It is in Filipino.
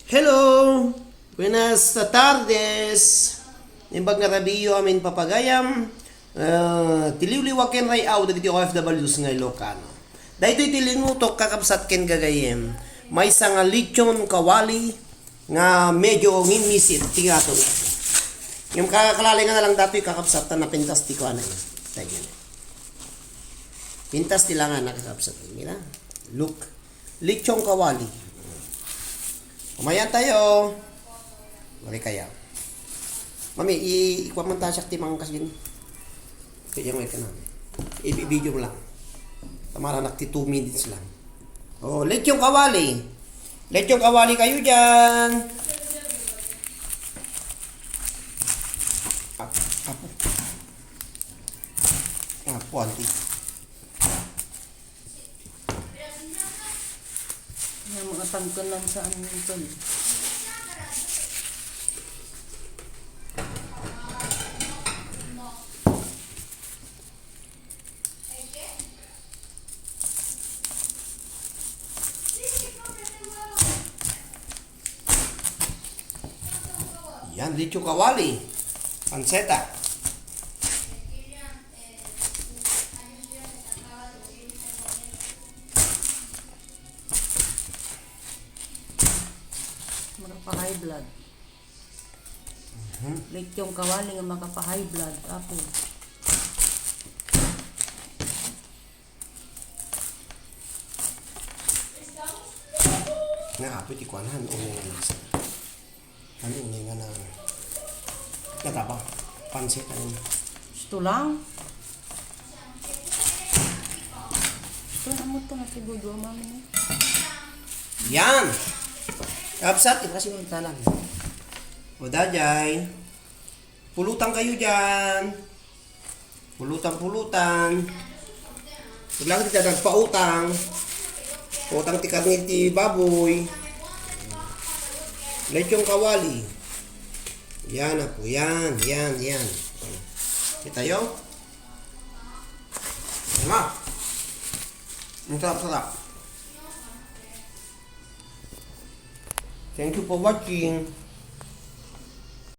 Hello! Buenas tardes! Nimbag nga rabiyo amin papagayam. Tiliwliwaken ray aw dagiti OFWs nga Ilocano. Dahito itilingutok kakabsat ken gagayem. May nga lechon kawali nga medyo ngimisit tingato. Yung kakakalali nga na lang dati kakabsat na pintas ti ko ano yun. Tayo yun. Pintas tilangan nakakabsat. Mira. Look. Lechon kawali. Kumayan tayo. Mari kaya. Mami, ikuha man tayo siya timang kasi yun. Kaya nga ikaw namin. I-video mo lang. Tamara nakti 2 minutes lang. Oh, lechong kawali. Lechong kawali kayo dyan. Apo. Apo, auntie. Yung mga tangkalan sa ano ito. Yan, lechong kawali. Panseta. Makapa-high blood. Lechong kawali nga makapa-high blood. Apo. Nga apo ti kuan han unay nga nasa. Han unay nga na. Natapa. Pansit ano. Ito lang. Ito na mo ito na siguro mami. Yan! Kapsat, kasi yung talang. O dajay. Pulutan kayo dyan. Pulutan. Huwag lang kita nagpautang. Pautang ti karni ti baboy. Lechong kawali. Yan po, yan. Kita yun? Tama. Ang sarap. Thank you for watching.